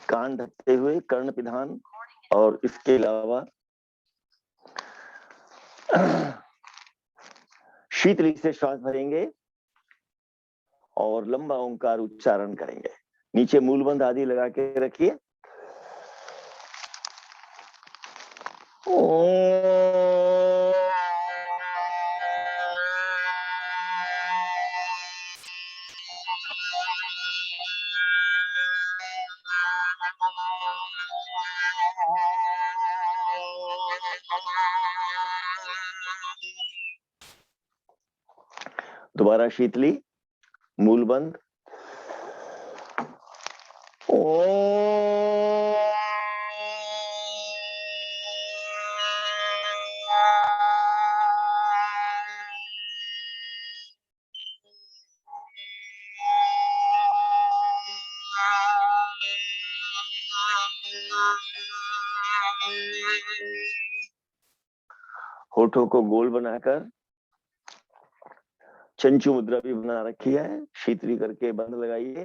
कान ढकते हुए कर्ण पिधान, और इसके अलावा शीतली से श्वास भरेंगे और लंबा ओंकार उच्चारण करेंगे। नीचे मूलबंध आदि लगा के रखिए। दोबारा शीतली, मूलबंध, होठों को गोल बनाकर चंचू मुद्रा भी बना रखी है। शीतली करके बंद लगाइए।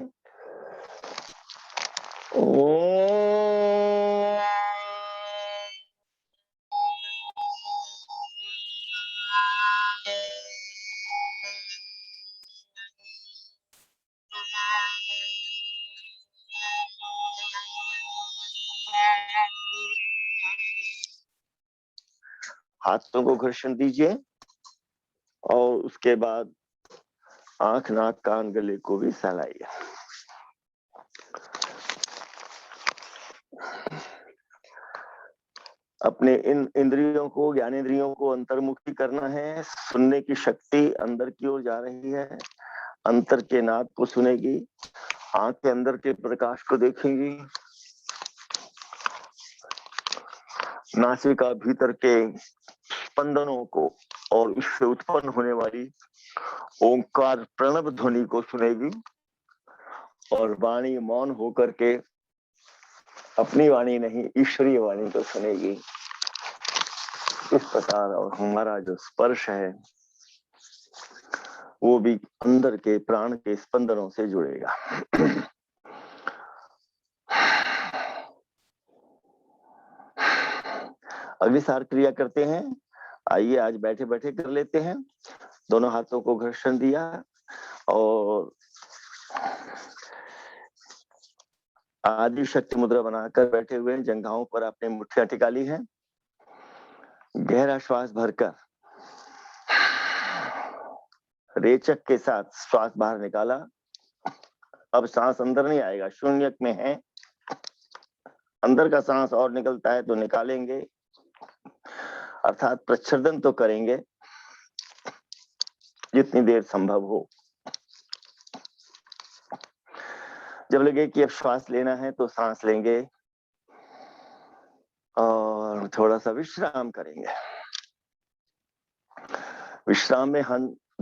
हाथों को घर्षण दीजिए और उसके बाद आंख, नाक, कान, गले को भी सहलाइए। अपने इन इंद्रियों को, ज्ञानेंद्रियों को अंतर्मुखी करना है। सुनने की शक्ति अंदर की ओर जा रही है। अंतर के नाद को सुनेगी, आंख के अंदर के प्रकाश को देखेंगी, नासिका भीतर के स्पंदनों को और इससे उत्पन्न होने वाली ओंकार प्रणव ध्वनि को सुनेगी, और वाणी मौन होकर के अपनी वाणी नहीं, ईश्वरीय वाणी को सुनेगी। इस प्रकार और हमारा जो स्पर्श है वो भी अंदर के प्राण के स्पंदनों से जुड़ेगा। अग्निसार क्रिया करते हैं। आइए आज बैठे बैठे कर लेते हैं। दोनों हाथों को घर्षण दिया और आदि शक्ति मुद्रा बनाकर बैठे हुए हैं। जंघाओं पर आपने मुट्ठियां टिका ली हैं। गहरा श्वास भरकर रेचक के साथ श्वास बाहर निकाला। अब सांस अंदर नहीं आएगा, शून्यक में है। अंदर का सांस और निकलता है तो निकालेंगे, अर्थात प्रच्छेदन तो करेंगे जितनी देर संभव हो। जब लगे कि अब श्वास लेना है तो सांस लेंगे और थोड़ा सा विश्राम करेंगे। विश्राम में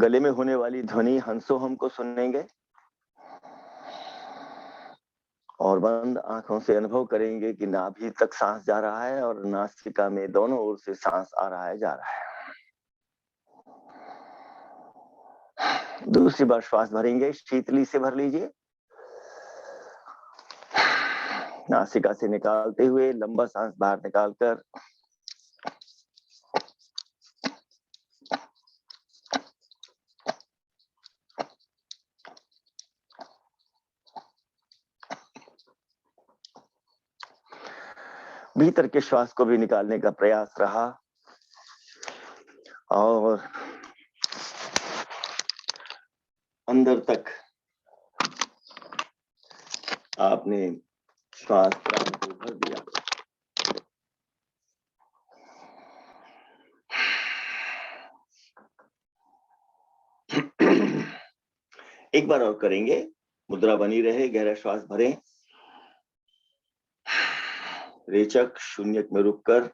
गले में होने वाली ध्वनि हंसो हमको सुनेंगे और बंद आंखों से अनुभव करेंगे कि नाभि तक सांस जा रहा है और नासिका में दोनों ओर से सांस आ रहा है, जा रहा है। दूसरी बार श्वास भरेंगे, शीतली से भर लीजिए। नासिका से निकालते हुए लंबा सांस बाहर निकालकर भीतर के श्वास को भी निकालने का प्रयास रहा और अंदर तक आपने श्वास प्राण को भर दिया। एक बार और करेंगे, मुद्रा बनी रहे, गहरा श्वास भरें। रेचक शून्यक में रुककर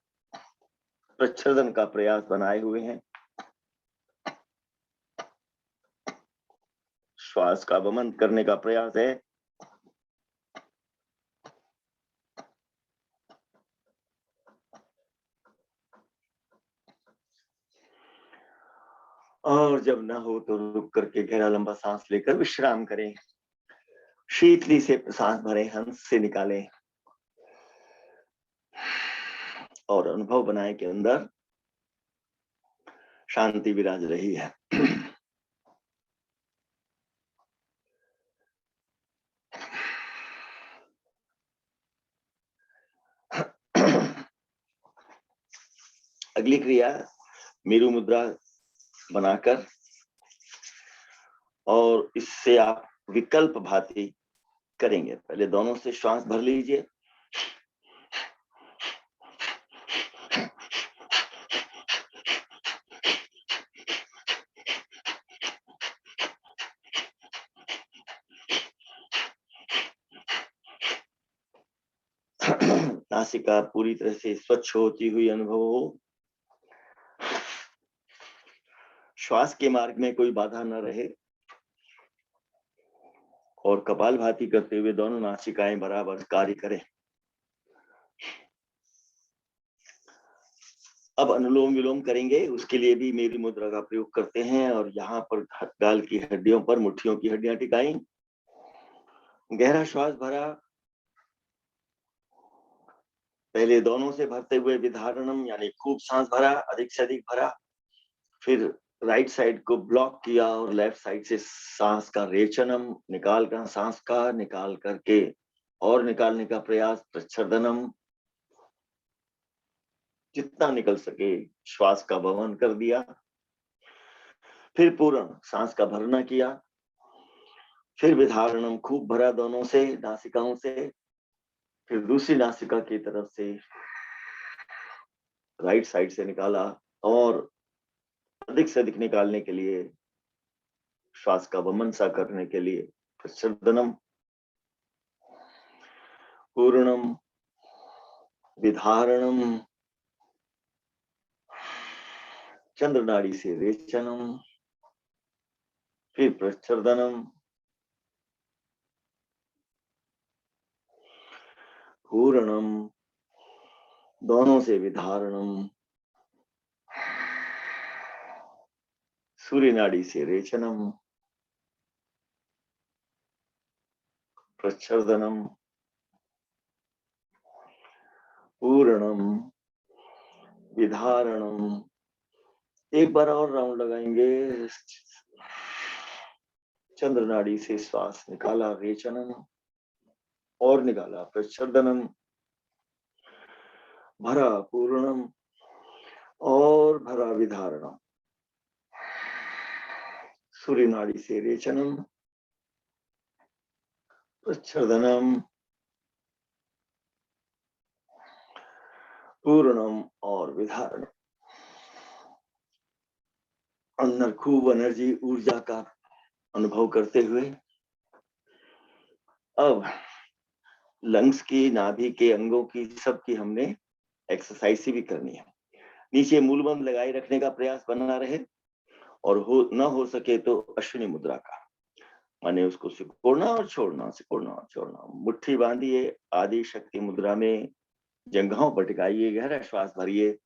प्रच्छेदन का प्रयास बनाए हुए हैं। श्वास का वमन करने का प्रयास है। और जब ना हो तो रुक करके गहरा लंबा सांस लेकर विश्राम करें। शीतली से सांस भरें, हंस से निकालें। और अनुभव बनाए के अंदर शांति विराज रही है। अगली क्रिया मेरु मुद्रा बनाकर, और इससे आप विकल्प भांति करेंगे। पहले दोनों से श्वास भर लीजिए, नासिका पूरी तरह से स्वच्छ होती हुई अनुभव हो, श्वास के मार्ग में कोई बाधा न रहे, और कपालभाति करते हुए दोनों नासिकाएं बराबर कार्य करें। अब अनुलोम विलोम करेंगे, उसके लिए भी मेरी मुद्रा का प्रयोग करते हैं, और यहाँ पर गाल की हड्डियों पर मुट्ठियों की हड्डियां टिकाई, गहरा श्वास भरा, पहले दोनों से भरते हुए विधारणम यानी खूब सांस भरा, अधिक से अधिक भरा, फिर राइट साइड को ब्लॉक किया और लेफ्ट साइड से सांस का रेचनम, निकाल कर सांस का निकाल करके और निकालने का प्रयास, प्रच्छदनम, जितना निकल सके श्वास का वहन कर दिया, फिर पूर्ण सांस का भरना किया, फिर विधारणम खूब भरा दोनों से नासिकाओं से, फिर दूसरी नासिका की तरफ से राइट साइड से निकाला, और अधिक से अधिक निकालने के लिए, श्वास का वमन सा करने के लिए प्रच्छदनम, पूर्णम, विधारणम, चंद्र नाड़ी से रेचनम, फिर प्रच्छदनम, पूर्णम, दोनों से विधारणम, सूर्य नाड़ी से रेचनम, प्रच्छदनम, पूर्णम, विधारणम। एक बार और राउंड लगाएंगे। चंद्र नाड़ी से श्वास निकाला रेचनम, और निकाला प्रच्छदनम, भरा पूर्णम, और भरा विधारणम, सूर्य नाड़ी से रेचनम, प्रच्छदनम, पूर्णम और विधारणम। अंदर खूब एनर्जी, ऊर्जा का अनुभव करते हुए अब लंग्स की, नाभि के अंगों की, सबकी हमने एक्सरसाइज भी करनी है। नीचे मूलबंध लगाए रखने का प्रयास बना रहे, और हो सके तो अश्विनी मुद्रा का, माने उसको सिकोड़ना और छोड़ना, सिकोड़ना और छोड़ना। मुट्ठी बांधिए, आदि शक्ति मुद्रा में जंघों पर टिकाइए, गहरा श्वास भरिए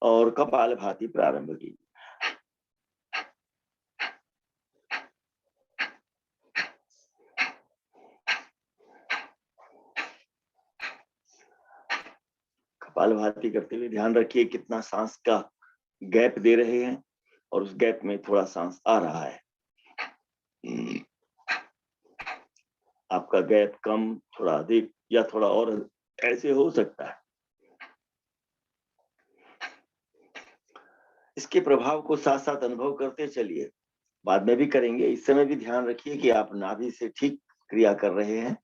और कपालभाति प्रारंभ कीजिए। कपालभाति करते हुए ध्यान रखिए कितना सांस का गैप दे रहे हैं, और उस गैप में थोड़ा सांस आ रहा है। आपका गैप कम, थोड़ा अधिक या थोड़ा और ऐसे हो सकता है। इसके प्रभाव को साथ साथ अनुभव करते चलिए, बाद में भी करेंगे। इस समय भी ध्यान रखिए कि आप नाभि से ठीक क्रिया कर रहे हैं,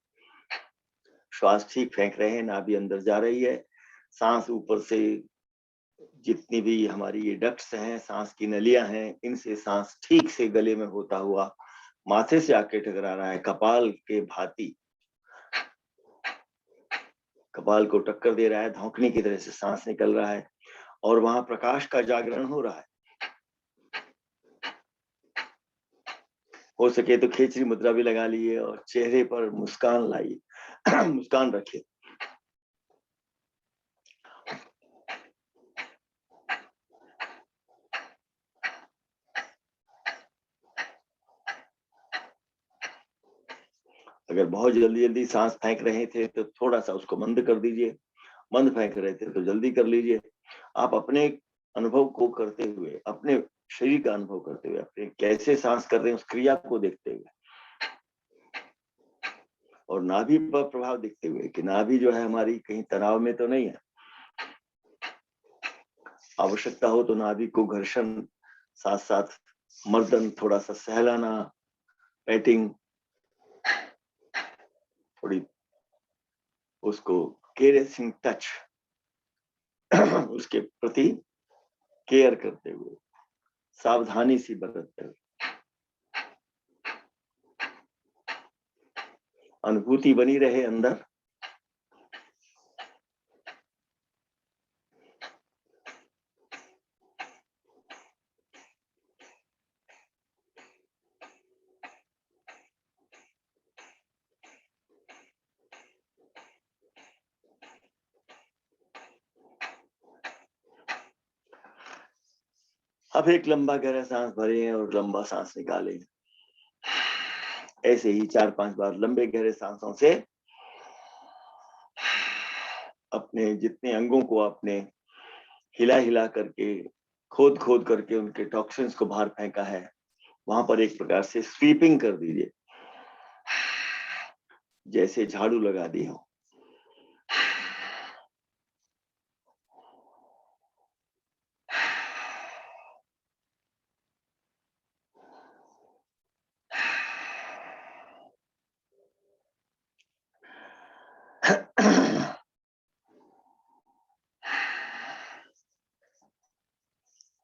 श्वास ठीक फेंक रहे हैं, नाभि अंदर जा रही है, सांस ऊपर से, जितनी भी हमारी ये डक्ट्स हैं, सांस की नलियां हैं, इनसे सांस ठीक से गले में होता हुआ माथे से आके टकरा रहा है, कपाल के भांति कपाल को टक्कर दे रहा है, धौंकने की तरह से सांस निकल रहा है, और वहां प्रकाश का जागरण हो रहा है। हो सके तो खेचरी मुद्रा भी लगा लिए, और चेहरे पर मुस्कान लाइए, मुस्कान रखिए। अगर बहुत जल्दी जल्दी सांस फेंक रहे थे तो थोड़ा सा उसको बंद कर दीजिए, मंद फेंक रहे थे तो जल्दी कर लीजिए। आप अपने अनुभव को करते हुए, अपने शरीर का अनुभव करते हुए, अपने कैसे सांस कर रहे हैं उस क्रिया को देखते हुए और नाभि पर प्रभाव देखते हुए कि नाभि जो है हमारी कहीं तनाव में तो नहीं है। आवश्यकता हो तो नाभि को घर्षण, साथ साथ मर्दन, थोड़ा सा सहलाना, पैटिंग, थोड़ी उसको केयरिंग टच उसके प्रति केयर करते हुए, सावधानी सी बरतते हुए, अनुभूति बनी रहे अंदर। अब एक लंबा गहरा सांस भरें और लंबा सांस निकालें। ऐसे ही 4-5 बार लंबे गहरे सांसों से अपने जितने अंगों को आपने हिला हिला करके, खोद खोद करके उनके टॉक्सिन्स को बाहर फेंका है, वहां पर एक प्रकार से स्वीपिंग कर दीजिए, जैसे झाड़ू लगा दी हो।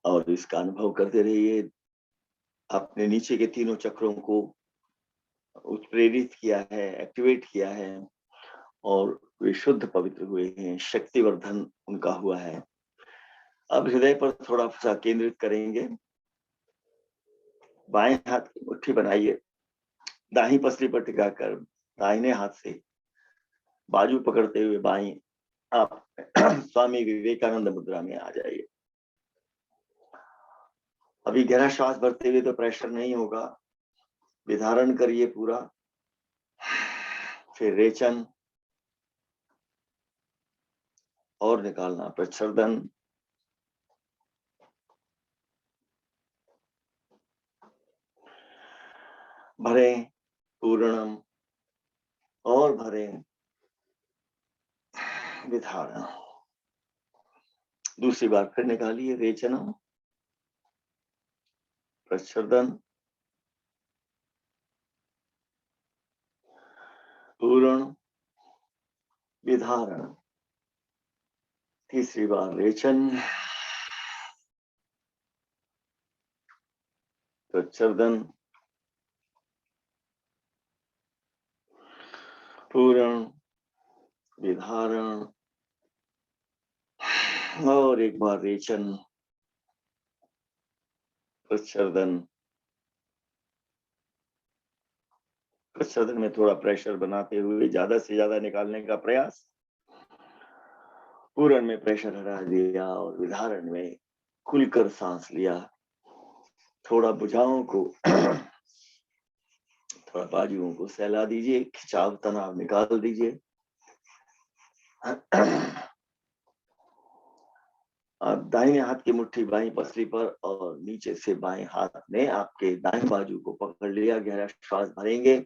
और इसका अनुभव करते रहिए। आपने नीचे के तीनों चक्रों को उत्प्रेरित किया है, एक्टिवेट किया है और वे शुद्ध पवित्र हुए हैं, शक्तिवर्धन उनका हुआ है। अब हृदय पर थोड़ा सा केंद्रित करेंगे। बाएं हाथ की मुट्ठी बनाइए, दाहिनी पसली पर टिकाकर दाहिने हाथ से बाजू पकड़ते हुए बाएं आप स्वामी विवेकानंद मुद्रा में आ जाइए। अभी गहरा श्वास भरते हुए तो प्रेशर नहीं होगा, विधारण करिए पूरा, फिर रेचन और निकालना प्रच्छर्दन। भरें पूर्णम और भरें विधारण। दूसरी बार फिर निकालिए रेचनम, प्रच्छर्दन, पूर्ण, विधारण। तीसरी बार रेचन, प्रच्छर्दन, पूर्ण, विधारण और एक बार रेचन, प्रच्छर्दन। प्रच्छर्दन में थोड़ा प्रेशर बनाते हुए ज्यादा से ज्यादा निकालने का प्रयास। पूर्ण में प्रेशर हटा दिया और विधारण में खुलकर सांस लिया। थोड़ा भुजाओं को थोड़ा बाजुओं को सहला दीजिए, खिंचाव तनाव निकाल दीजिए। दाहिने हाथ की मुट्ठी बाईं पसली पर और नीचे से बाएं हाथ ने आपके दाएं बाजू को पकड़ लिया। गहरा श्वास भरेंगे,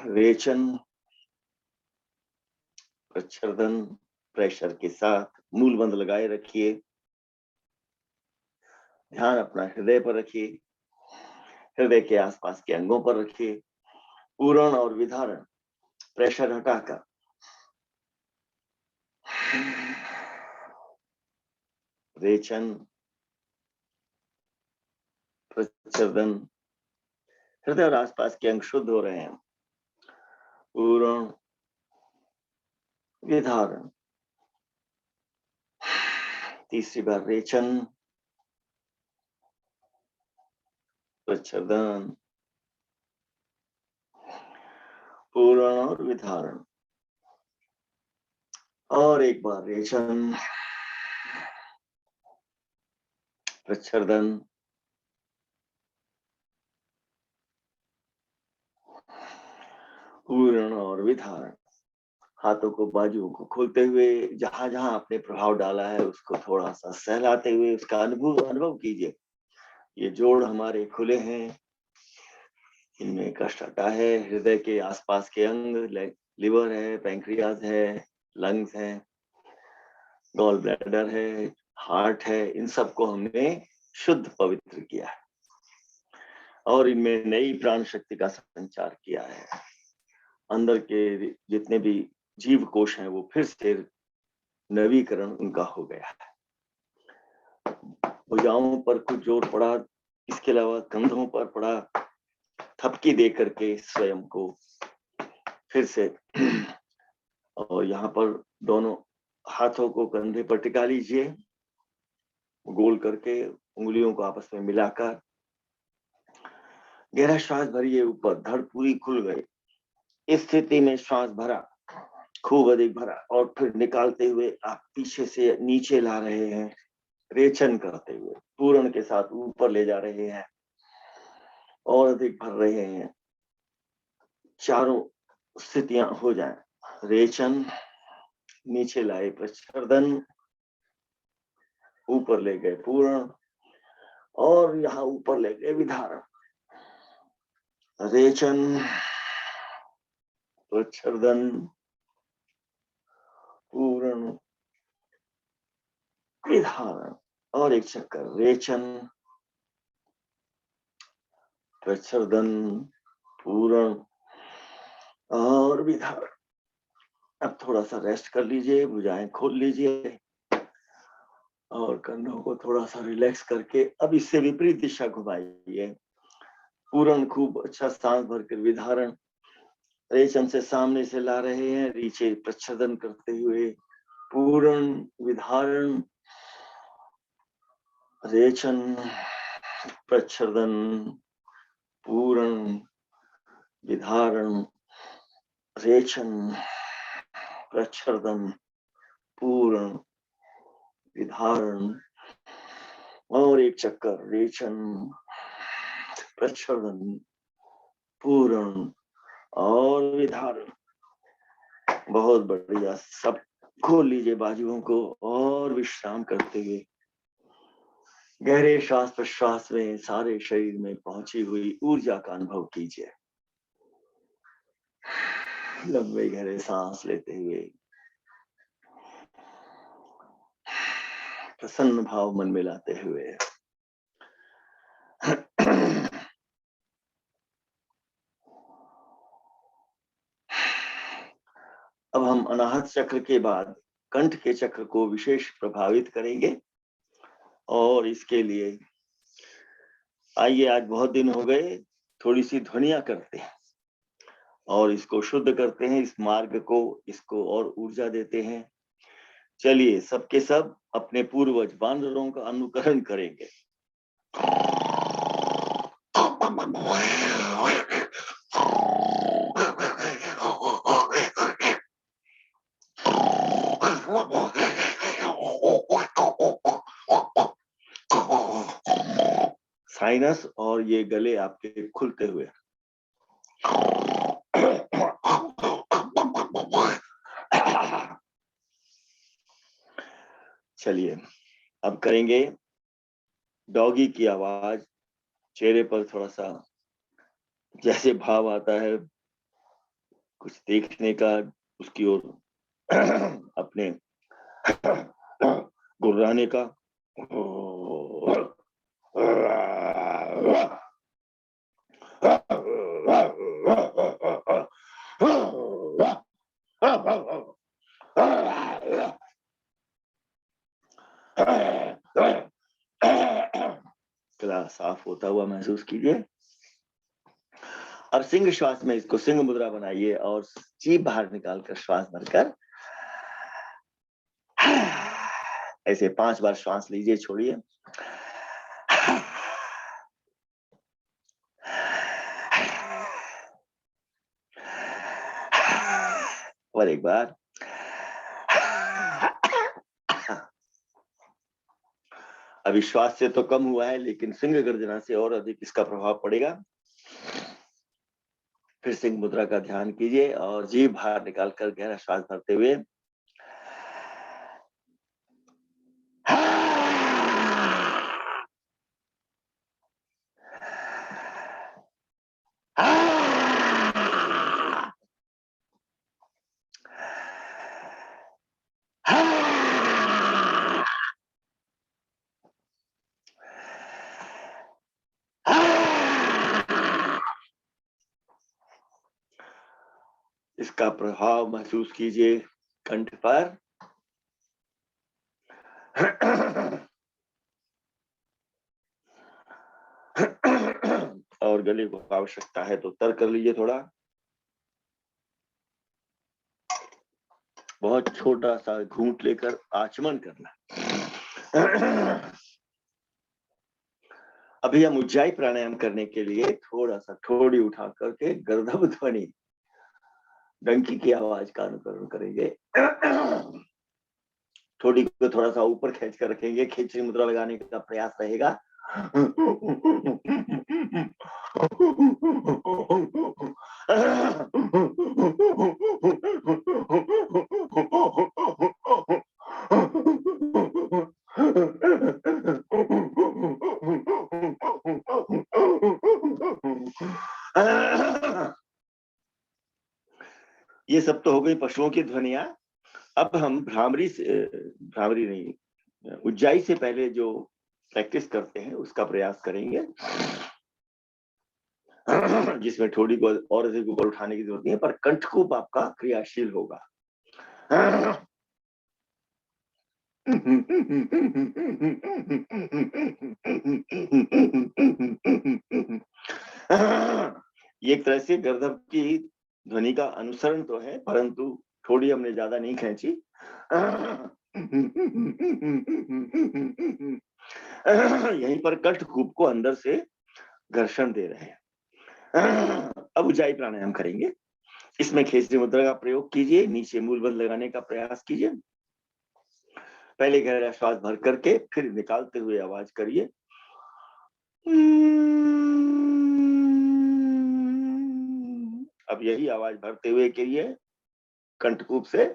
रेचन, प्रच्छर्दन, प्रेशर के साथ मूल बंद लगाए रखिए। ध्यान अपना हृदय पर रखिए, हृदय के आसपास के अंगों पर रखिए। पूर्ण और विधारण, प्रेशर हटाकर रेचन, प्रच्छर्दन। हृदय और आसपास के अंग शुद्ध हो रहे हैं। पूर्ण, विधारण। तीसरी बार रेचन, प्रच्छर्दन, पूर्ण और विधारण और एक बार रेचन, प्रच्छर्दन, पूर्ण और विधारण। हाथों को बाजुओं को खोलते हुए जहां जहां आपने प्रभाव डाला है उसको थोड़ा सा सहलाते हुए उसका अनुभव कीजिए। ये जोड़ हमारे खुले हैं, इनमें कष्टता है, हृदय के आसपास के अंग, लिवर है, पैंक्रियाज है, लंग्स है, गॉल ब्लैडर है, हार्ट है, इन सबको हमने शुद्ध पवित्र किया है और इनमें नई प्राण शक्ति का संचार किया है। अंदर के जितने भी जीव कोश हैं वो फिर से नवीकरण उनका हो गया है। भुजाओं पर कुछ जोर पड़ा, इसके अलावा कंधों पर पड़ा, थपकी दे करके स्वयं को फिर से और यहाँ पर दोनों हाथों को कंधे पर टिका लीजिए, गोल करके उंगलियों को आपस में मिलाकर गहरा श्वास भरिए ऊपर, धड़ पूरी खुल गई। इस स्थिति में श्वास भरा, खूब अधिक भरा और फिर निकालते हुए आप पीछे से नीचे ला रहे हैं, रेचन करते हुए पूर्ण के साथ ऊपर ले जा रहे हैं और अधिक भर रहे हैं। चारों स्थितियां हो जाएं। रेचन, नीचे लाए प्रच्छर्दन, ऊपर ले गए पूर्ण और यहाँ ऊपर ले गए विधारण। रेचन, प्रच्छर्दन, पूर्ण, विधारण और एक चक्कर रेचन, प्रच्छर्दन, पूर्ण और विधारण। अब थोड़ा सा रेस्ट कर लीजिए, भुजाएं खोल लीजिए और कंधों को थोड़ा सा रिलैक्स करके अब इससे विपरीत दिशा घुमाइए। पूर्ण खूब अच्छा सांस भरकर विधारण, रेचन से सामने से ला रहे हैं, नीचे प्रच्छेदन करते हुए पूर्ण, विधारण, रेचन, प्रच्छेदन, पूर्ण, विधारण, रेचन, प्रच्छेदन, पूर्ण, विधारण और एक चक्कर रेचन, प्रच्छेदन, पूर्ण और विधारण। बहुत बढ़िया। सब खोल लीजिए बाजुओं को और विश्राम करते हुए गहरे श्वास प्रश्वास में सारे शरीर में पहुंची हुई ऊर्जा का अनुभव कीजिए। लंबे गहरे सांस लेते हुए प्रसन्न भाव मन में लाते हुए अब हम अनाहत चक्र के बाद कंठ के चक्र को विशेष प्रभावित करेंगे और इसके लिए आइए, आज बहुत दिन हो गए, थोड़ी सी ध्वनियां करते हैं और इसको शुद्ध करते हैं, इस मार्ग को, इसको और ऊर्जा देते हैं। चलिए सबके सब अपने पूर्वज वानरों का अनुकरण करेंगे। साइनस और ये गले आपके खुलते हुए। चलिए अब करेंगे डॉगी की आवाज। चेहरे पर थोड़ा सा जैसे भाव आता है कुछ देखने का, उसकी ओर अपने गुर्राने का। गला साफ होता हुआ महसूस कीजिए और सिंह श्वास में इसको सिंह मुद्रा बनाइए और जीभ बाहर निकालकर श्वास भरकर ऐसे 5 बार श्वास लीजिए, छोड़िए। और एक बार। अभी श्वास से तो कम हुआ है लेकिन सिंह गर्जना से और अधिक इसका प्रभाव पड़ेगा। फिर सिंह मुद्रा का ध्यान कीजिए और जीभ बाहर निकालकर गहरा श्वास भरते हुए इसका प्रभाव महसूस कीजिए कंठ पर और गले को आवश्यकता है तो तर कर लीजिए थोड़ा। बहुत छोटा सा घूंट लेकर आचमन करना। अभी हम उज्जाई प्राणायाम करने के लिए थोड़ा सा ठोड़ी उठा करके गर्दभ ध्वनि डंकी की आवाज का अनुकरण करेंगे। ठोड़ी को थोड़ा सा ऊपर खींच कर रखेंगे, खींची मुद्रा लगाने का प्रयास रहेगा। ये सब तो हो गई पशुओं की ध्वनियां। अब हम भ्रामरी नहीं, उज्जाई से पहले जो प्रैक्टिस करते हैं उसका प्रयास करेंगे, जिसमें ठोड़ी को और अधिक ऊपर उठाने की जरूरत नहीं है, पर कंठकूप आपका क्रियाशील होगा। ये एक तरह से गर्दभ की ध्वनि का अनुसरण तो है, परंतु थोड़ी हमने ज्यादा नहीं खींची। यहीं पर कंठकूप को अंदर से घर्षण दे रहे हैं। अब उज्जाई प्राणायाम करेंगे। इसमें खेचरी मुद्रा का प्रयोग कीजिए, नीचे मूलबंध लगाने का प्रयास कीजिए। पहले गहरा श्वास भर करके फिर निकालते हुए आवाज करिए। अब यही आवाज भरते हुए करिए कंठकूप से।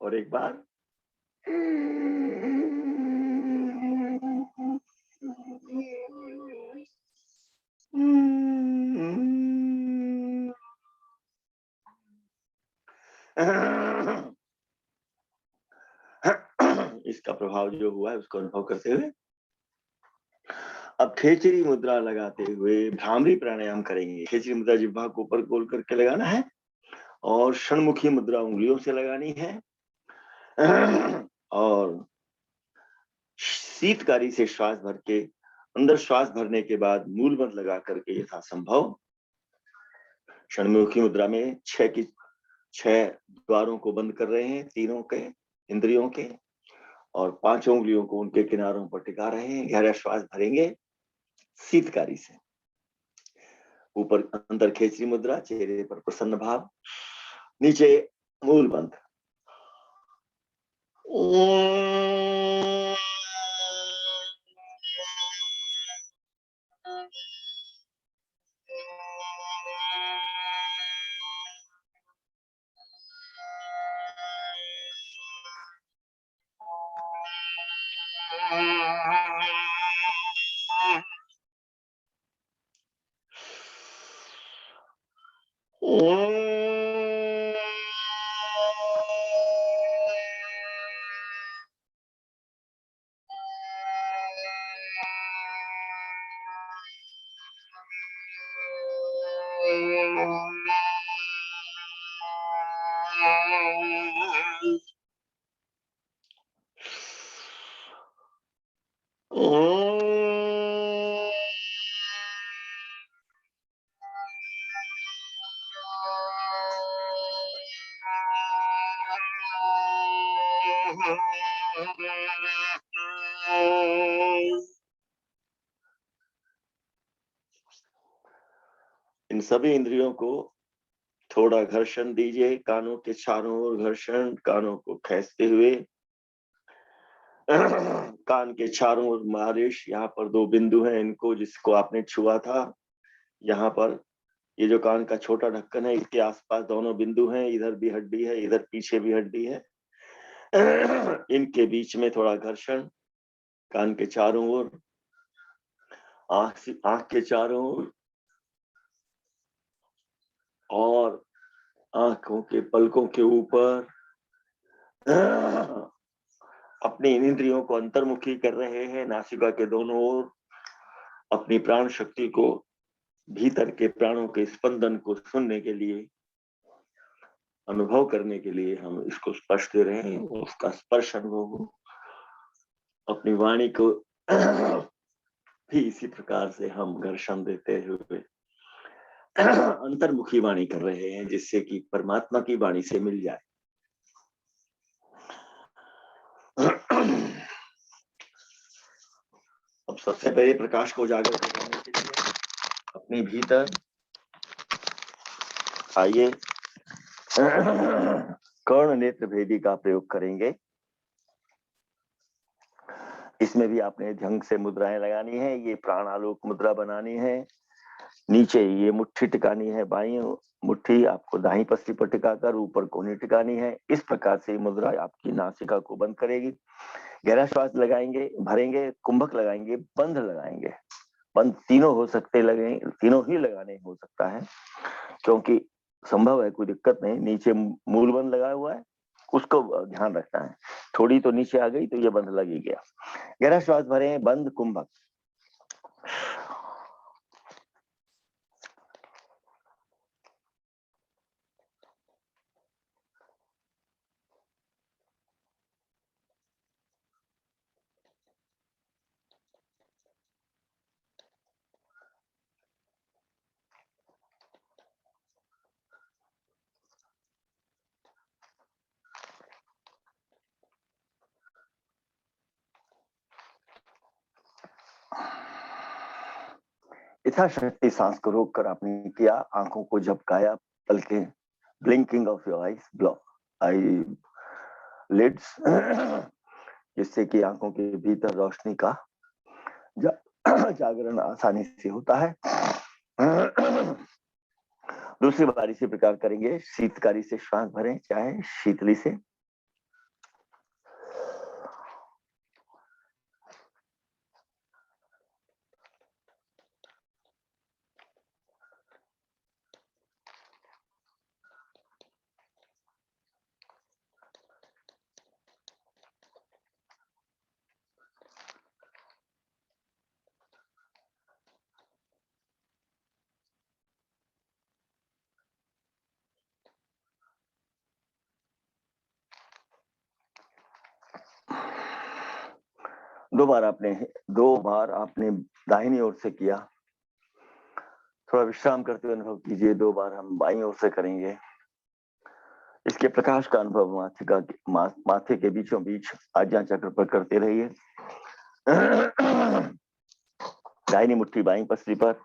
और एक बार। इसका प्रभाव जो हुआ है उसको अनुभव करते हुए अब खेचरी मुद्रा लगाते हुए भ्रामरी प्राणायाम करेंगे। खेचरी मुद्रा जिह्वा को ऊपर गोल करके लगाना है और षणमुखी मुद्रा उंगलियों से लगानी है और शीतकारी से श्वास भर के अंदर श्वास भरने के बाद मूल बंध लगा करके यथासंभव षणमुखी मुद्रा में छह द्वारों को बंद कर रहे हैं, तीनों के इंद्रियों के, और 5 उंगलियों को उनके किनारों पर टिका रहे हैं। गहरा श्वास भरेंगे शीतकारी से। ऊपर अंदर खेचरी मुद्रा, चेहरे पर प्रसन्न भाव, नीचे मूल बंध। इन सभी इंद्रियों को थोड़ा घर्षण दीजिए, कानों के चारों ओर घर्षण, कानों को खींचते हुए कान के चारों ओर मालिश। यहाँ पर 2 बिंदु हैं, इनको जिसको आपने छुआ था, यहाँ पर ये जो कान का छोटा ढक्कन है, इसके आसपास दोनों बिंदु हैं, इधर भी हड्डी है, इधर पीछे भी हड्डी है। इनके बीच में थोड़ा घर्षण, कान के चारों ओर, आंख के चारों ओर और आंखों के पलकों के ऊपर। अपनी इन इंद्रियों को अंतर्मुखी कर रहे हैं, नासिका के दोनों ओर। अपनी प्राण शक्ति को, भीतर के प्राणों के स्पंदन को सुनने के लिए, अनुभव करने के लिए हम इसको स्पर्श दे रहे हैं, उसका स्पर्श अनुभव हो। अपनी वाणी को भी इसी प्रकार से हम घर्षण देते हुए अंतर्मुखी वाणी कर रहे हैं, जिससे कि परमात्मा की वाणी से मिल जाए। अब सबसे पहले प्रकाश को उजागर करने के लिए अपने भीतर आइए कर्ण नेत्र भेदी का प्रयोग करेंगे। इसमें भी आपने ढंग से मुद्राएं लगानी है। ये प्राणालोक मुद्रा बनानी है। नीचे ये मुट्ठी टिकानी है, बाई मुट्ठी आपको दाहिनी पसली पर टिकाकर ऊपर कोहनी टिकानी है। इस प्रकार से मुद्रा आपकी नासिका को बंद करेगी। गहरा श्वास लगाएंगे, भरेंगे, कुंभक लगाएंगे, बंध लगाएंगे। बंध तीनों हो सकते, लगे तीनों ही लगाने हो सकता है, क्योंकि संभव है, कोई दिक्कत नहीं। नीचे मूल बंद लगा हुआ है, उसको ध्यान रखना है। थोड़ी तो नीचे आ गई तो ये बंध लग ही गया। गहरा श्वास भरें, बंद, कुंभक। यथाशक्ति सांस को रोककर आपने किया, आंखों को झपकाया, पलकें, blinking of your eyes, block eyelids, जिससे कि आंखों के भीतर रोशनी का जागरण आसानी से होता है। दूसरी बार इसी प्रकार करेंगे। शीतकारी से श्वास भरें, चाहे शीतली से। दो बार आपने दाहिनी ओर से किया। थोड़ा विश्राम करते हुए अनुभव कीजिए। 2 बार हम बाईं ओर से करेंगे। इसके प्रकाश का अनुभव माथे के बीचों बीच आज्ञा चक्र पर करते रहिए। दाहिनी मुट्ठी बाईं पसली पर,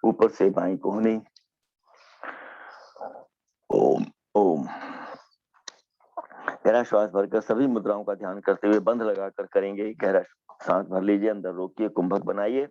ऊपर से बाईं कोहनी। ओम ओम। गहरा श्वास भरकर सभी मुद्राओं का ध्यान करते हुए बंध लगाकर करेंगे। गहरा सांस भर लीजिए, अंदर रोकिए, कुंभक बनाइए।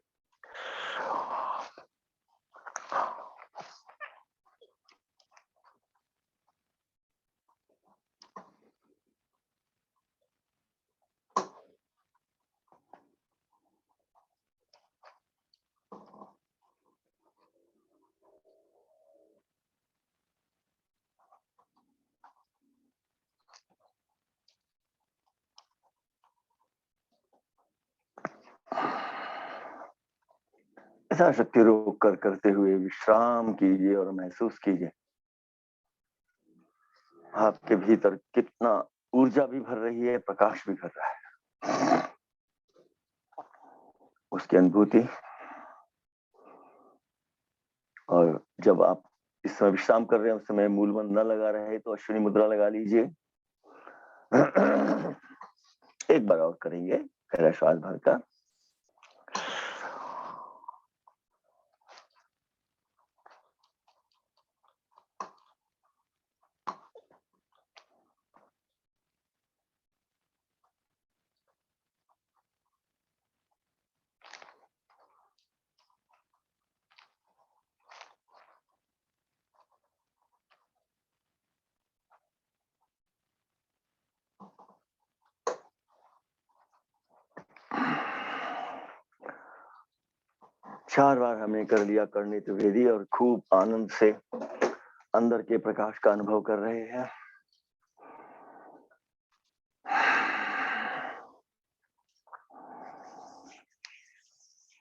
ऐसा शक्ति रोक कर करते हुए विश्राम कीजिए और महसूस कीजिए आपके भीतर कितना ऊर्जा भी भर रही है, प्रकाश भी भर रहा है। उसकी अनुभूति। और जब आप इस समय विश्राम कर रहे हैं, उस समय मूलबंध न लगा रहे तो अश्विनी मुद्रा लगा लीजिए। एक बार और करेंगे गहरा श्वास भरकर। चार बार हमने कर लिया करनी त्रिवेदी और खूब आनंद से अंदर के प्रकाश का अनुभव कर रहे हैं।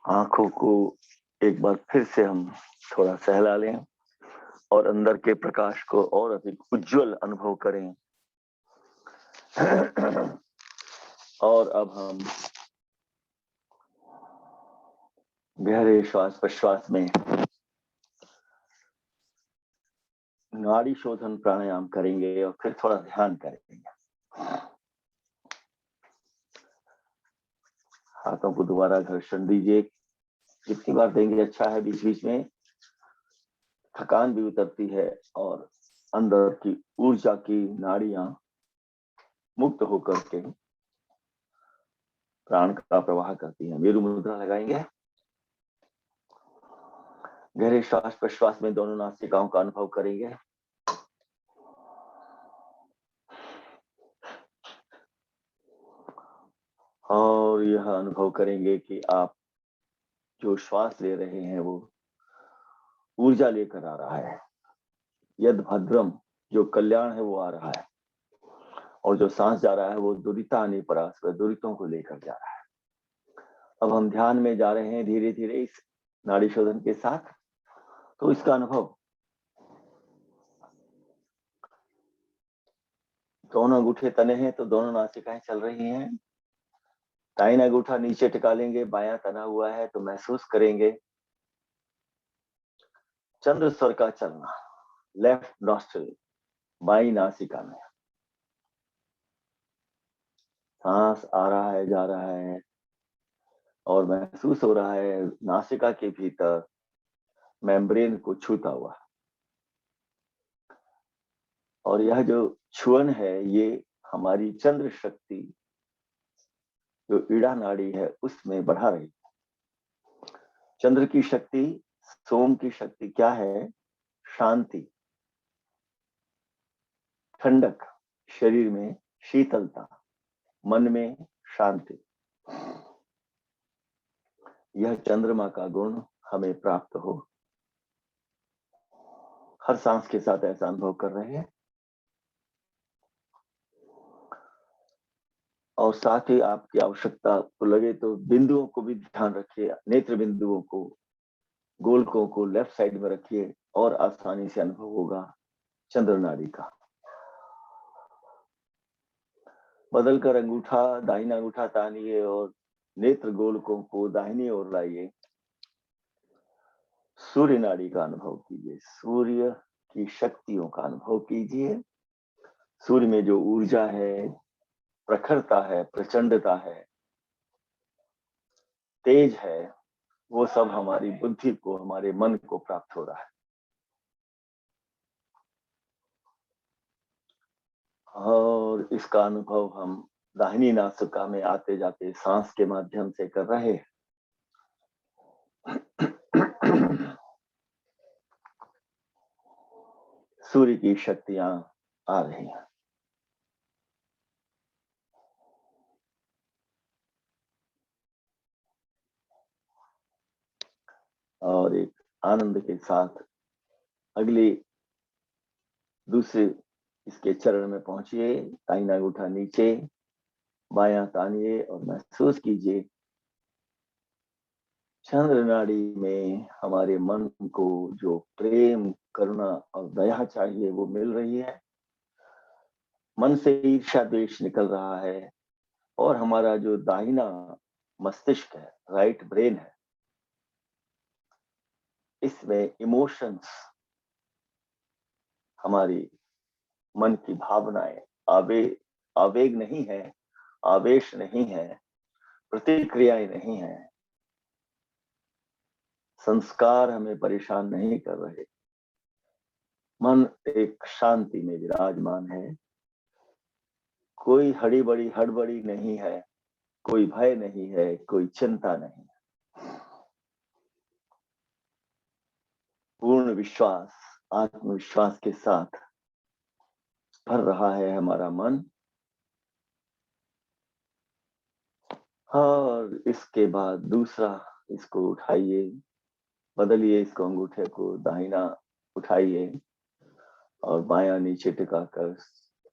आंखों को एक बार फिर से हम थोड़ा सहला लें और अंदर के प्रकाश को और अधिक उज्जवल अनुभव करें। और अब हम गहरे श्वास प्रश्वास में नाड़ी शोधन प्राणायाम करेंगे और फिर थोड़ा ध्यान करेंगे। हाथों को दोबारा घर्षण दीजिए, जितनी बार देंगे अच्छा है। बीच बीच में थकान भी उतरती है और अंदर की ऊर्जा की नाड़ियां मुक्त होकर के प्राण का प्रवाह करती हैं। मेरु मुद्रा लगाएंगे। गहरे श्वास प्रश्वास में दोनों नासिकाओं का अनुभव करेंगे। और यह अनुभव करेंगे कि आप जो श्वास ले रहे हैं वो ऊर्जा लेकर आ रहा है। यद भद्रम, जो कल्याण है वो आ रहा है, और जो सांस जा रहा है वो दुरितानि परास्पर, दुरितों को लेकर जा रहा है। अब हम ध्यान में जा रहे हैं धीरे धीरे इस नाड़ी शोधन के साथ। तो इसका अनुभव, दोनों अंगूठे तने हैं तो दोनों नासिकाएं चल रही हैं। दाहिना अंगूठा नीचे टिका लेंगे, बायां तना हुआ है तो महसूस करेंगे चंद्र स्वर का चलना लेफ्ट नॉस्ट्रिल, बाई नासिका में। सांस आ रहा है, जा रहा है और महसूस हो रहा है नासिका के भीतर मेम्ब्रेन को छूता हुआ। और यह जो छुअन है ये हमारी चंद्र शक्ति जो ईड़ा नाड़ी है उसमें बढ़ा रही है। चंद्र की शक्ति, सोम की शक्ति क्या है? शांति, ठंडक, शरीर में शीतलता, मन में शांति। यह चंद्रमा का गुण हमें प्राप्त हो। हर सांस के साथ ऐसा अनुभव कर रहे हैं। और साथ ही आपकी आवश्यकता को लगे तो बिंदुओं को भी ध्यान रखिए। नेत्र बिंदुओं को, गोलकों को लेफ्ट साइड में रखिए और आसानी से अनुभव होगा चंद्र नाड़ी का। बदलकर अंगूठा, दाहिना अंगूठा तानिए और नेत्र गोलकों को दाहिनी ओर लाइए। सूर्य नाड़ी का अनुभव कीजिए, सूर्य की शक्तियों का अनुभव कीजिए। सूर्य में जो ऊर्जा है, प्रखरता है, प्रचंडता है, तेज है, वो सब हमारी बुद्धि को, हमारे मन को प्राप्त हो रहा है। और इसका अनुभव हम दाहिनी नासिका में आते जाते सांस के माध्यम से कर रहे हैं। सूर्य की शक्तियां आ रही हैं। और एक आनंद के साथ अगले दूसरे इसके चरण में पहुंचिए। दाहिना अंगूठा नीचे, बायां तानिए और महसूस कीजिए चंद्र नाड़ी में हमारे मन को जो प्रेम, करुणा और दया चाहिए वो मिल रही है। मन से ईर्ष्या द्वेष निकल रहा है और हमारा जो दाहिना मस्तिष्क है, राइट ब्रेन है, इसमें इमोशंस, हमारी मन की भावनाएं, आवेग आवेग नहीं है, आवेश नहीं है, प्रतिक्रियाएं नहीं है, संस्कार हमें परेशान नहीं कर रहे, मन एक शांति में विराजमान है, कोई हड़ी हड़बड़ी नहीं है, कोई भय नहीं है, कोई चिंता नहीं है। पूर्ण विश्वास, आत्मविश्वास के साथ भर रहा है हमारा मन। और इसके बाद दूसरा, इसको उठाइए, बदलिए इसको, अंगूठे को दाहिना उठाइए और बायां नीचे टिकाकर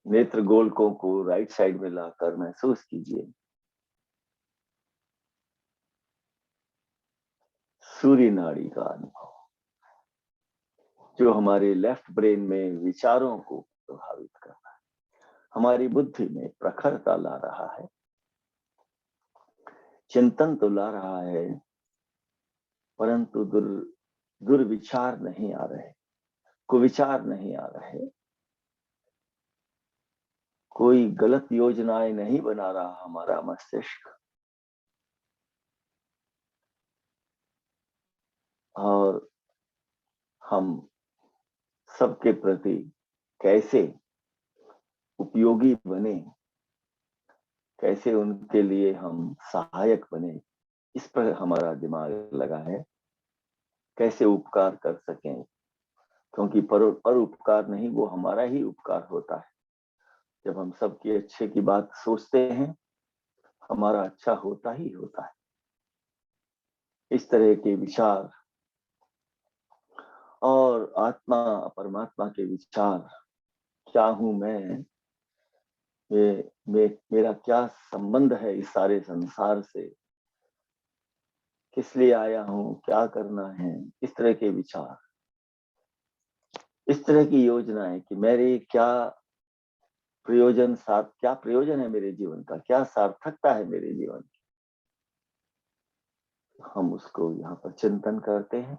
नेत्र गोलकों को राइट साइड में लाकर महसूस कीजिए। सूर्य नाड़ी का अनुभव जो हमारे लेफ्ट ब्रेन में विचारों को प्रभावित कर रहा है, हमारी बुद्धि में प्रखरता ला रहा है, चिंतन तो ला रहा है, परंतु दुर्विचार नहीं आ रहे, कुविचार नहीं आ रहे, कोई गलत योजनाएं नहीं बना रहा हमारा मस्तिष्क। और हम सबके प्रति कैसे उपयोगी बने, कैसे उनके लिए हम सहायक बने, इस पर हमारा दिमाग लगा है। कैसे उपकार कर सकें, क्योंकि पर उपकार नहीं, वो हमारा ही उपकार होता है। जब हम सबके अच्छे की बात सोचते हैं, हमारा अच्छा होता ही होता है। इस तरह के विचार और आत्मा परमात्मा के विचार, क्या हूं मैं, मेरा क्या संबंध है इस सारे संसार से, किस लिए आया हूं, क्या करना है, इस तरह के विचार, इस तरह की योजनाएं कि मेरे क्या क्या प्रयोजन है मेरे जीवन का, क्या सार्थकता है मेरे जीवन की, हम उसको यहाँ पर चिंतन करते हैं।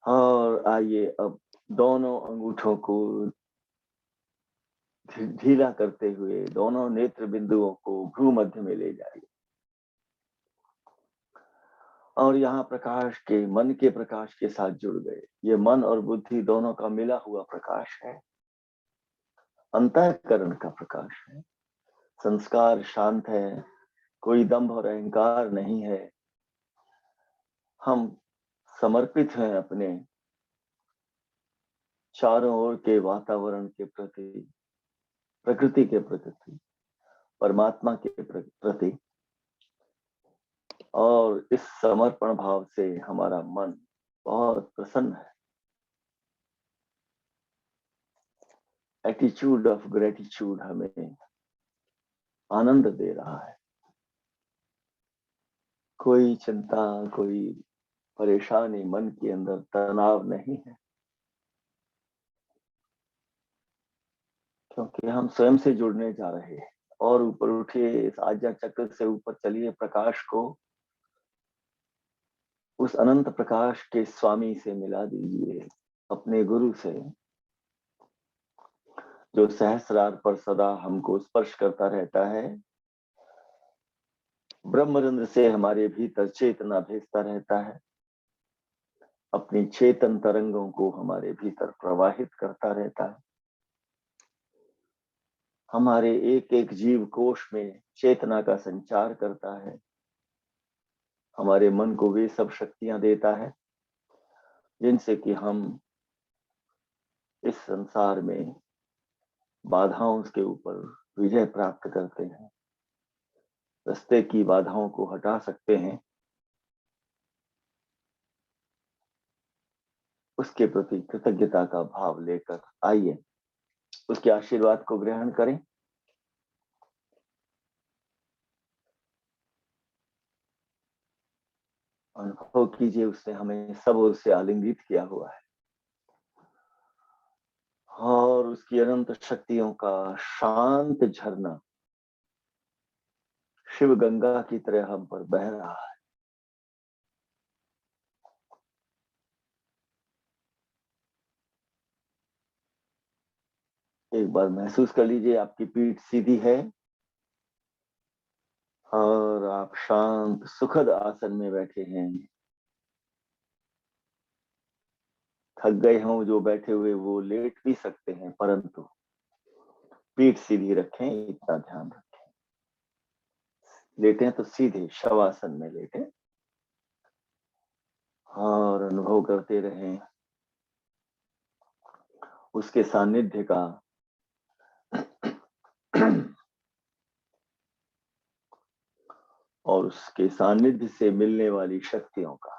और आइए अब दोनों अंगूठों को ढीला करते हुए दोनों नेत्र बिंदुओं को भ्रू मध्य में ले जाइए और यहाँ प्रकाश के, मन के प्रकाश के साथ जुड़ गए। ये मन और बुद्धि दोनों का मिला हुआ प्रकाश है, अंतःकरण का प्रकाश है। संस्कार शांत है, कोई दंभ और अहंकार नहीं है। हम समर्पित हैं अपने चारों ओर के वातावरण के प्रति, प्रकृति के प्रति, परमात्मा के प्रति। और इस समर्पण भाव से हमारा मन बहुत प्रसन्न है। एटीट्यूड ऑफ ग्रेटिट्यूड हमें आनंद दे रहा है। कोई चिंता, कोई परेशानी, मन के अंदर तनाव नहीं है, क्योंकि हम स्वयं से जुड़ने जा रहे हैं। और ऊपर उठिए, इस आज्ञा चक्र से ऊपर चलिए, प्रकाश को उस अनंत प्रकाश के स्वामी से मिला दीजिए, अपने गुरु से, जो सहस्रार पर सदा हमको स्पर्श करता रहता है, ब्रह्मरंध्र से हमारे भीतर चेतना भेजता रहता है, अपनी चेतन तरंगों को हमारे भीतर प्रवाहित करता रहता है। हमारे एक एक जीव कोश में चेतना का संचार करता है, हमारे मन को वे सब शक्तियां देता है जिनसे कि हम इस संसार में बाधाओं के ऊपर विजय प्राप्त करते हैं, रास्ते की बाधाओं को हटा सकते हैं। उसके प्रति कृतज्ञता का भाव लेकर आइए, उसके आशीर्वाद को ग्रहण करें। अनुभव कीजिए, उसने हमें सब ओर से आलिंगित किया हुआ है और उसकी अनंत शक्तियों का शांत झरना शिव गंगा की तरह हम पर बह रहा है। एक बार महसूस कर लीजिए आपकी पीठ सीधी है और आप शांत सुखद आसन में बैठे हैं। थक गए हों जो बैठे हुए वो लेट भी सकते हैं, परंतु पीठ सीधी रखें, इतना ध्यान रखें। लेटे हैं तो सीधे शवासन में लेटे और अनुभव करते रहें उसके सानिध्य का और उसके सानिध्य से मिलने वाली शक्तियों का।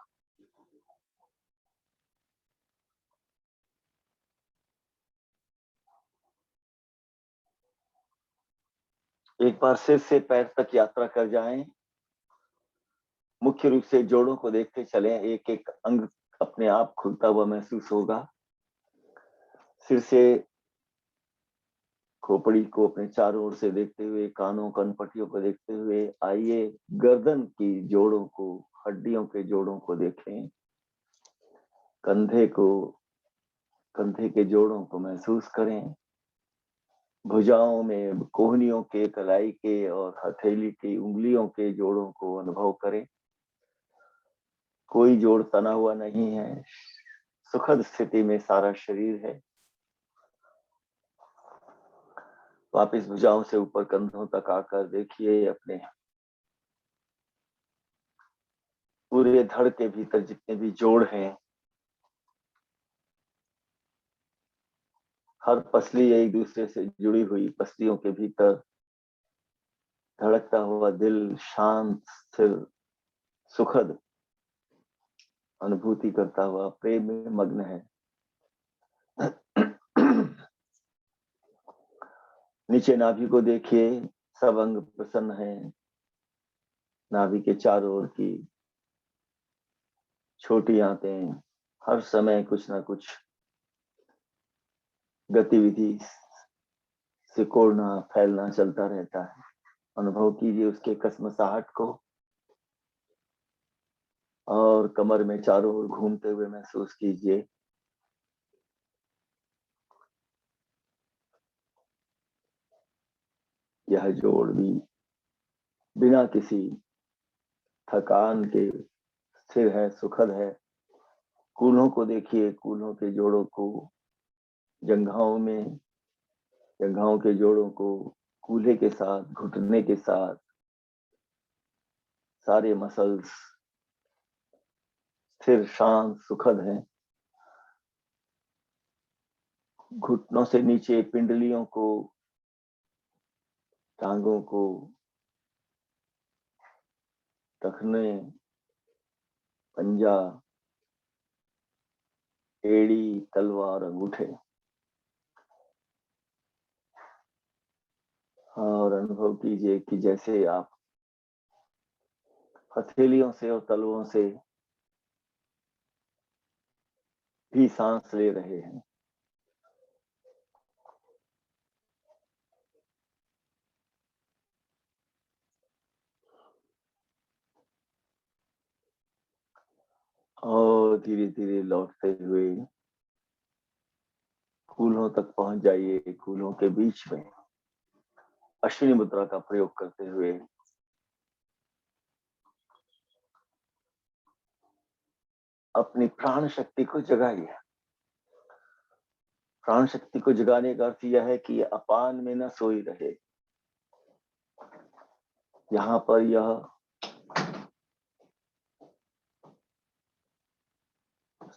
एक बार सिर से पैर तक यात्रा कर जाएं। मुख्य रूप से जोड़ों को देखते चलें, एक एक अंग अपने आप खुलता हुआ महसूस होगा। सिर से खोपड़ी को अपने चारों ओर से देखते हुए, कानों कनपटियों को देखते हुए आइए गर्दन की जोड़ों को, हड्डियों के जोड़ों को देखें। कंधे के जोड़ों को महसूस करें। भुजाओं में कोहनियों के, कलाई के और हथेली की उंगलियों के जोड़ों को अनुभव करें। कोई जोड़ तना हुआ नहीं है, सुखद स्थिति में सारा शरीर है। वापिस भुजाओं से ऊपर कंधों तक आकर देखिए अपने पूरे धड़ के भीतर जितने भी जोड़ हैं, हर पसली एक दूसरे से जुड़ी हुई पसलियों के भीतर धड़कता हुआ दिल शांत स्थिर सुखद अनुभूति करता हुआ प्रेम में मग्न है। नीचे नाभि को देखिए, सब अंग प्रसन्न है। नाभि के चारों ओर की छोटी आंतें हर समय कुछ ना कुछ गतिविधि सिकोड़ना फैलना चलता रहता है। अनुभव कीजिए उसके कसमसाहट को और कमर में चारों ओर घूमते हुए महसूस कीजिए। यह जोड़ भी बिना किसी थकान के स्थिर है, सुखद है। कूल्हों को देखिए, कूल्हों के जोड़ों को, जंघाओं के जोड़ों को कूल्हे के साथ, घुटने के साथ सारे मसल्स स्थिर शांत सुखद हैं। घुटनों से नीचे पिंडलियों को, टांगों को, टखने, पंजा, एड़ी, तलवार, अंगूठे और अनुभव कीजिए कि जैसे आप हथेलियों से और तलवों से भी सांस ले रहे हैं। और धीरे धीरे लौटते हुए कूल्हों तक पहुंच जाइए। कूल्हों के बीच में अश्विनी मुद्रा का प्रयोग करते हुए अपनी प्राण शक्ति को जगाइए। प्राण शक्ति को जगाने का अर्थ यह है कि अपान में न सोई रहे। यहाँ पर यह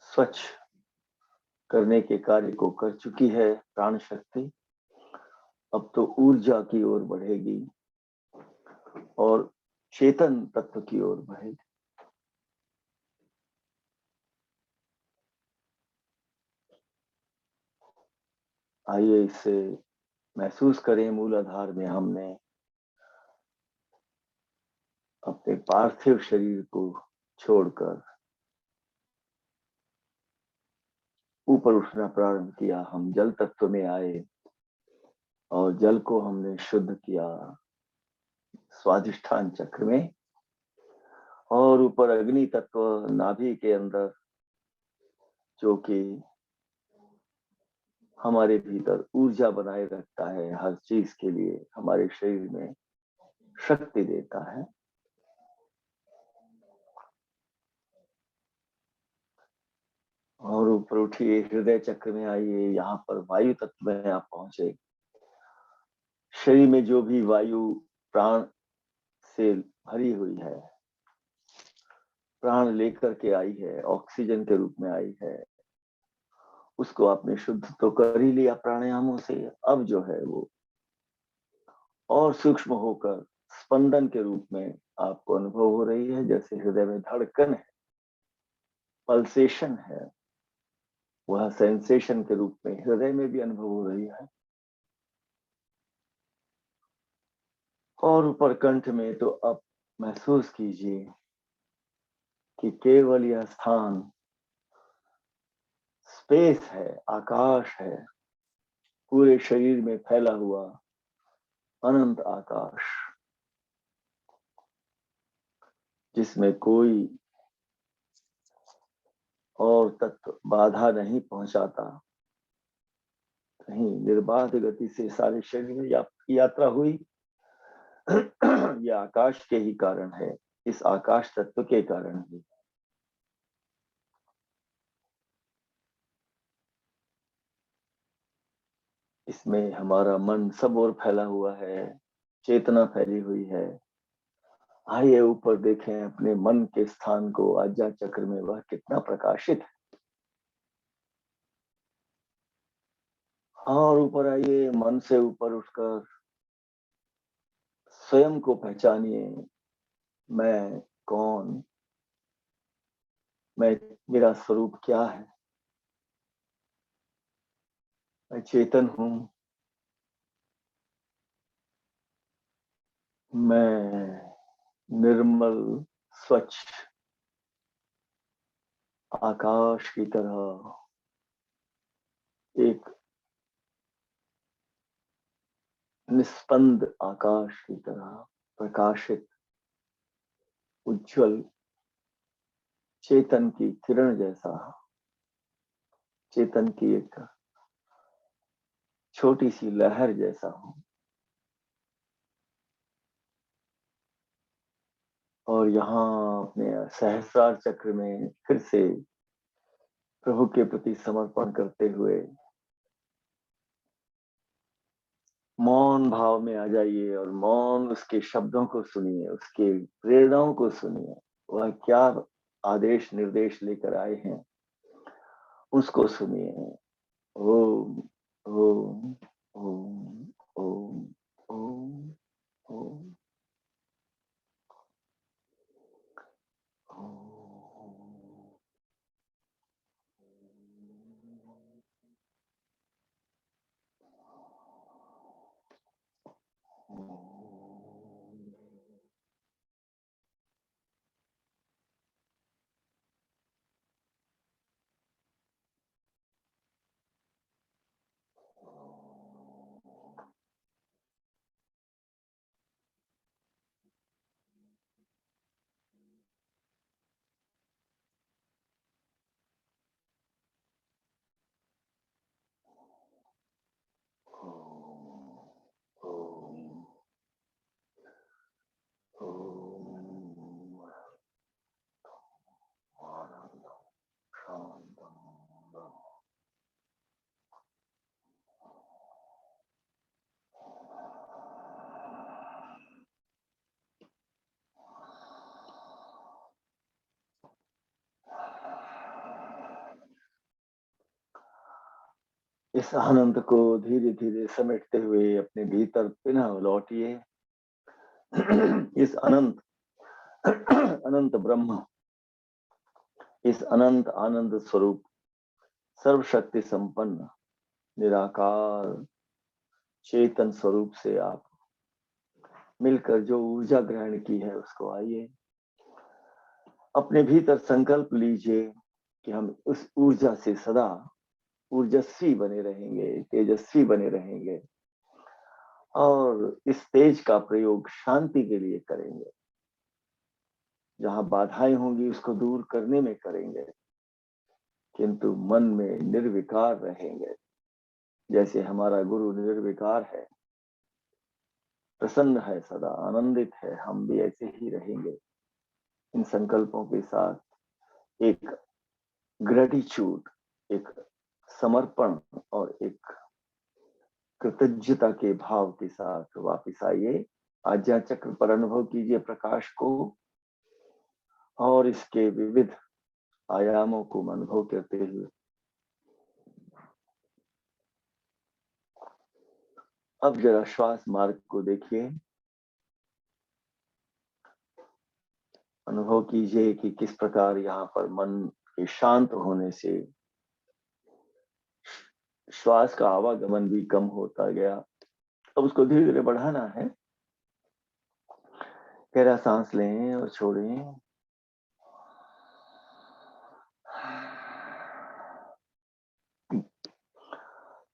स्वच्छ करने के कार्य को कर चुकी है प्राण शक्ति। अब तो ऊर्जा की ओर बढ़ेगी और चेतन तत्व की ओर बढ़ेगी। आइए इसे महसूस करें। मूलाधार में हमने अपने पार्थिव शरीर को छोड़कर ऊपर उठना प्रारंभ किया। हम जल तत्व में आए और जल को हमने शुद्ध किया स्वादिष्ठान चक्र में, और ऊपर अग्नि तत्व नाभि के अंदर जो कि हमारे भीतर ऊर्जा बनाए रखता है, हर चीज के लिए हमारे शरीर में शक्ति देता है। और ऊपर उठिए, हृदय चक्र में आइए, यहाँ पर वायु तत्व में आप पहुंचे। शरीर में जो भी वायु प्राण से भरी हुई है, प्राण लेकर के आई है, ऑक्सीजन के रूप में आई है, उसको आपने शुद्ध तो कर ही लिया प्राणायामों से। अब जो है वो और सूक्ष्म होकर स्पंदन के रूप में आपको अनुभव हो रही है, जैसे हृदय में धड़कन है, पल्सेशन है, वह सेंसेशन के रूप में हृदय में भी अनुभव हो रही है। और ऊपर कंठ में तो अब महसूस कीजिए कि केवल यह स्थान स्पेस है, आकाश है, पूरे शरीर में फैला हुआ अनंत आकाश, जिसमें कोई और तत्व बाधा नहीं पहुंचाता। कहीं निर्बाध गति से सारे शरीर में यात्रा हुई। यह आकाश के ही कारण है, इस आकाश तत्व के कारण ही। इसमें हमारा मन सब ओर फैला हुआ है, चेतना फैली हुई है। आइए ऊपर देखें अपने मन के स्थान को, आज्ञा चक्र में वह कितना प्रकाशित है। और ऊपर आइए, मन से ऊपर उठकर स्वयं को पहचानिए। मैं कौन, मैं, मेरा स्वरूप क्या है। मैं चेतन हूं, मैं निर्मल स्वच्छ आकाश की तरह, एक निस्पंद आकाश की तरह प्रकाशित, उज्जवल, चेतन की किरण जैसा, चेतन की एक छोटी सी लहर जैसा हूं। और यहाँ अपने सहस्रार चक्र में फिर से प्रभु के प्रति समर्पण करते हुए मौन भाव में आ जाइए और मौन उसके शब्दों को सुनिए, उसके प्रेरणाओं को सुनिए। वह क्या आदेश निर्देश लेकर आए हैं उसको सुनिए। ओम ओम ओम ओम ओम ओम इस आनंद को धीरे धीरे समेटते हुए अपने भीतर पुनः लौटिए। इस अनंत अनंत ब्रह्म, इस अनंत आनंद स्वरूप, सर्वशक्ति संपन्न निराकार चेतन स्वरूप से आप मिलकर जो ऊर्जा ग्रहण की है उसको आइए अपने भीतर संकल्प लीजिए कि हम उस ऊर्जा से सदा ऊर्जस्वी बने रहेंगे, तेजस्वी बने रहेंगे और इस तेज का प्रयोग शांति के लिए करेंगे। जहां बाधाएं होंगी उसको दूर करने में करेंगे, किंतु मन में निर्विकार रहेंगे। जैसे हमारा गुरु निर्विकार है, प्रसन्न है, सदा आनंदित है, हम भी ऐसे ही रहेंगे। इन संकल्पों के साथ एक ग्रेटिट्यूड, एक समर्पण और एक कृतज्ञता के भाव के साथ वापिस आइए। आज्ञा चक्र पर अनुभव कीजिए प्रकाश को और इसके विविध आयामों को अनुभव करते हुए अब जरा श्वास मार्ग को देखिए। अनुभव कीजिए कि किस प्रकार यहाँ पर मन के शांत होने से श्वास का आवागमन भी कम होता गया। अब उसको धीरे धीरे बढ़ाना है। गहरा सांस लें और छोड़ें।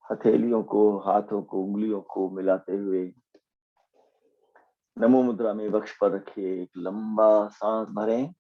हथेलियों को, हाथों को, उंगलियों को मिलाते हुए नमो मुद्रा में वक्ष पर रखिए। एक लंबा सांस भरें।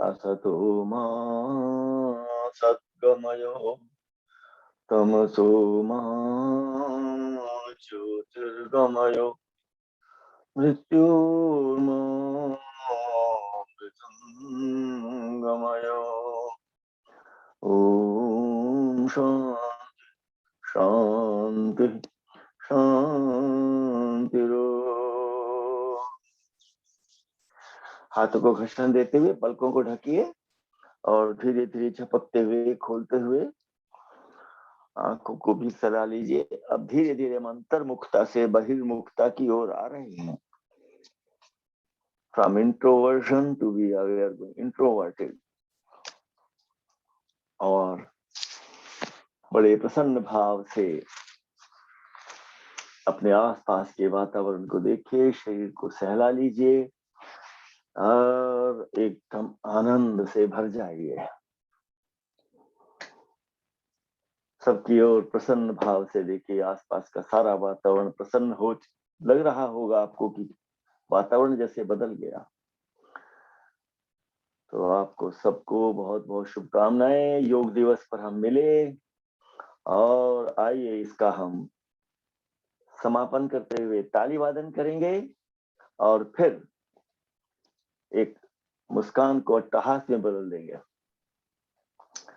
असतो मा सद्गमयो तमसो मा ज्योतिर्गमयो मृत्युर्मृतंगमयो। ओम शांति शांति। हाथों को घर्षण देते हुए पलकों को ढकिए और धीरे धीरे झपकते हुए, खोलते हुए आंखों को भी सला लीजिए। अब धीरे धीरे हम अंतर्मुखता से बहिर्मुखता की ओर आ रहे हैं। From introversion to be aware introverted. और बड़े प्रसन्न भाव से अपने आसपास के वातावरण को देखिए, शरीर को सहला लीजिए और एकदम आनंद से भर जाइए। सबकी ओर प्रसन्न भाव से देखिए। आसपास का सारा वातावरण प्रसन्न हो लग रहा होगा आपको कि वातावरण जैसे बदल गया। तो आपको सबको बहुत बहुत शुभकामनाएं। योग दिवस पर हम मिले और आइए इसका हम समापन करते हुए ताली वादन करेंगे और फिर एक मुस्कान को अट्टहास में बदल देंगे।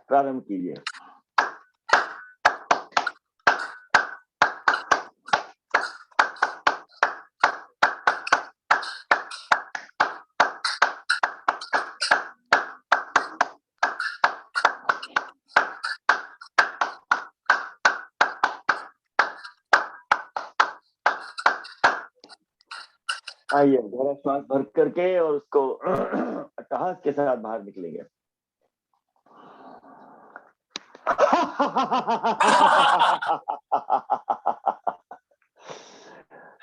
प्रारंभ कीजिए। आइए गहरा श्वास भर करके और उसको अट्टहास के साथ बाहर निकलेंगे।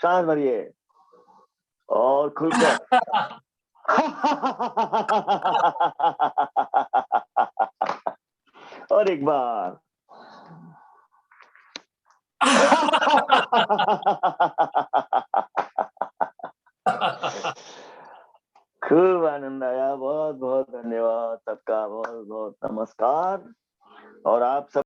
सांस भरिए और खुलकर और एक बार खूब आनंद आया। बहुत बहुत धन्यवाद सबका। बहुत बहुत नमस्कार। और आप सब